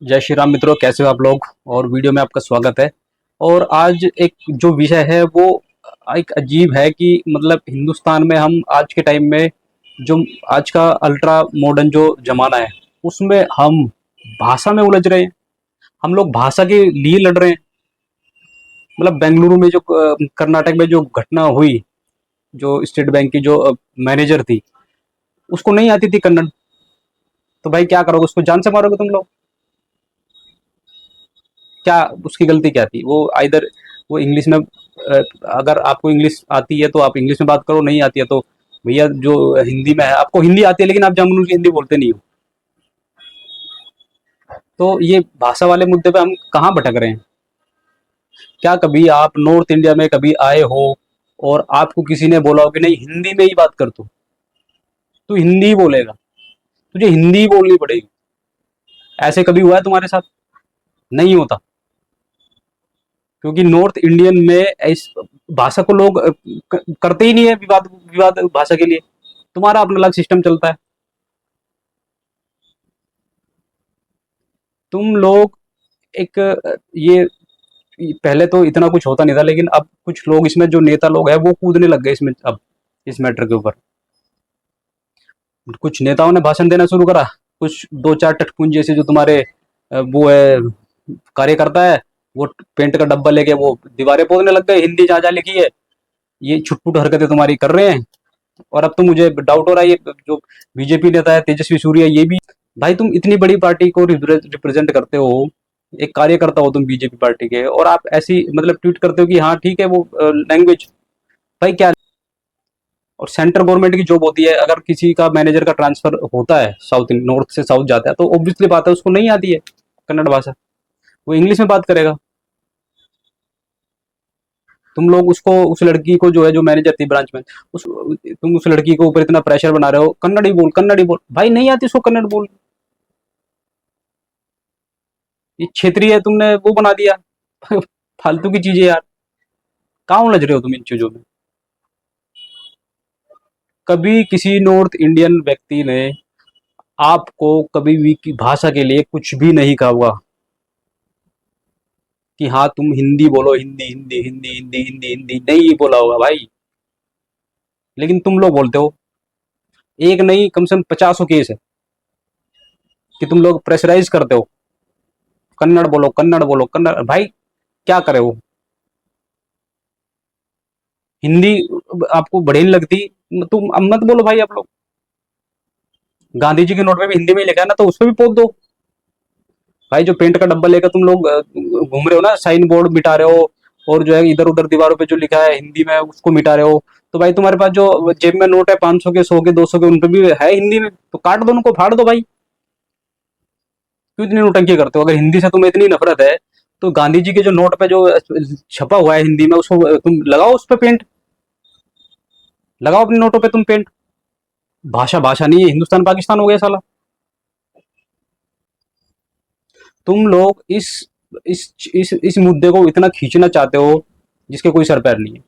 जय श्री राम मित्रों, कैसे हो आप लोग। और वीडियो में आपका स्वागत है। और आज एक जो विषय है वो एक अजीब है कि मतलब हिंदुस्तान में हम आज के टाइम में जो आज का अल्ट्रा मॉडर्न जो जमाना है उसमें हम भाषा में उलझ रहे हैं। हम लोग भाषा के लिए लड़ रहे हैं। मतलब बेंगलुरु में जो कर्नाटक में जो घटना हुई, जो स्टेट बैंक की जो मैनेजर थी, उसको नहीं आती थी कन्नड़। तो भाई क्या करोगे, उसको जान से मारोगे तुम लोग? क्या उसकी गलती क्या थी? वो आइदर वो इंग्लिश में अगर आपको इंग्लिश आती है तो आप इंग्लिश में बात करो, नहीं आती है तो भैया जो हिंदी में है, आपको हिंदी आती है लेकिन आप जानबूझ के हिंदी बोलते नहीं हो। तो ये भाषा वाले मुद्दे पे हम कहाँ भटक रहे हैं? क्या कभी आप नॉर्थ इंडिया में कभी आए हो और आपको किसी ने बोला हो कि नहीं हिंदी में ही बात कर, तू हिंदी ही बोलेगा, तुझे हिंदी ही बोलनी पड़ेगी? ऐसे कभी हुआ है तुम्हारे साथ? नहीं होता। क्योंकि नॉर्थ इंडियन में इस भाषा को लोग करते ही नहीं है विवाद विवाद भाषा के लिए। तुम्हारा अपना अलग सिस्टम चलता है। तुम लोग एक ये पहले तो इतना कुछ होता नहीं था लेकिन अब कुछ लोग इसमें जो नेता लोग हैं वो कूदने लग गए इसमें अब, इस मैटर के ऊपर। कुछ नेताओं ने भाषण देना शुरू करा। कुछ दो चार टटपुंज जैसे जो तुम्हारे वो है कार्यकर्ता है, वो पेंट का डब्बा लेके वो दीवारें पोतने लग गए, हिंदी जहाँ जहाँ लिखी है। ये छुटपुट हरकतें तुम्हारी कर रहे हैं। और अब तो मुझे डाउट हो रहा है ये जो बीजेपी नेता है तेजस्वी सूर्या, ये भी भाई तुम इतनी बड़ी पार्टी को रिप्रेजेंट करते हो, एक कार्यकर्ता हो तुम बीजेपी पार्टी के, और आप ऐसी मतलब ट्वीट करते हो कि हाँ ठीक है वो लैंग्वेज। भाई क्या? और सेंट्रल गवर्नमेंट की जॉब होती है, अगर किसी का मैनेजर का ट्रांसफर होता है साउथ नॉर्थ से साउथ जाता है तो ऑब्वियसली बात है उसको नहीं आती है कन्नड़ भाषा, वो इंग्लिश में बात करेगा। तुम लोग उसको उस लड़की को जो है जो मैनेजर थी ब्रांच में, उस तुम उस लड़की को ऊपर इतना प्रेशर बना रहे हो, कन्नड़ ही बोल कन्नड़ ही बोल। भाई नहीं आती उसको कन्नड़ बोल। ये क्षेत्रीय तुमने वो बना दिया। फालतू की चीजें यार। कहाँ उलझ रहे हो तुम इन चीजों में? कभी किसी नॉर्थ इंडियन व्यक्ति ने आपको कभी भी की भाषा के लिए कुछ भी नहीं कहा हुआ कि हाँ तुम हिंदी बोलो, हिंदी हिंदी हिंदी हिंदी हिंदी हिंदी नहीं बोला होगा भाई। लेकिन तुम लोग बोलते हो। एक नहीं, कम से कम 50 केस है कि तुम लोग प्रेशराइज करते हो, कन्नड़ बोलो कन्नड़ बोलो कन्नड़। भाई क्या करे वो? हिंदी आपको बढ़िया नहीं लगती? तुम अब मत बोलो भाई। आप लोग गांधी जी के नोट पे भी हिंदी में ही लिखा है ना, तो उस पर भी पोत दो। भाई जो पेंट का डब्बा लेकर तुम लोग घूम रहे हो ना, साइन बोर्ड मिटा रहे हो, और जो है इधर उधर दीवारों पे जो लिखा है हिंदी में उसको मिटा रहे हो, तो भाई तुम्हारे पास जो जेब में नोट है 500 के, 100 के, 200 के, उन पे भी है हिंदी में, तो काट दो उनको, फाड़ दो भाई। क्यों इतनी नोटंकी करते हो? अगर हिंदी से तुम्हें इतनी नफरत है तो गांधी जी के जो नोट पे जो छपा हुआ है हिंदी में उसको तुम लगाओ, उस पे पेंट लगाओ, अपने नोटों पे तुम पेंट। भाषा भाषा नहीं है, हिंदुस्तान पाकिस्तान हो गया साला। तुम लोग इस मुद्दे को इतना खींचना चाहते हो जिसके कोई सर पैर नहीं है।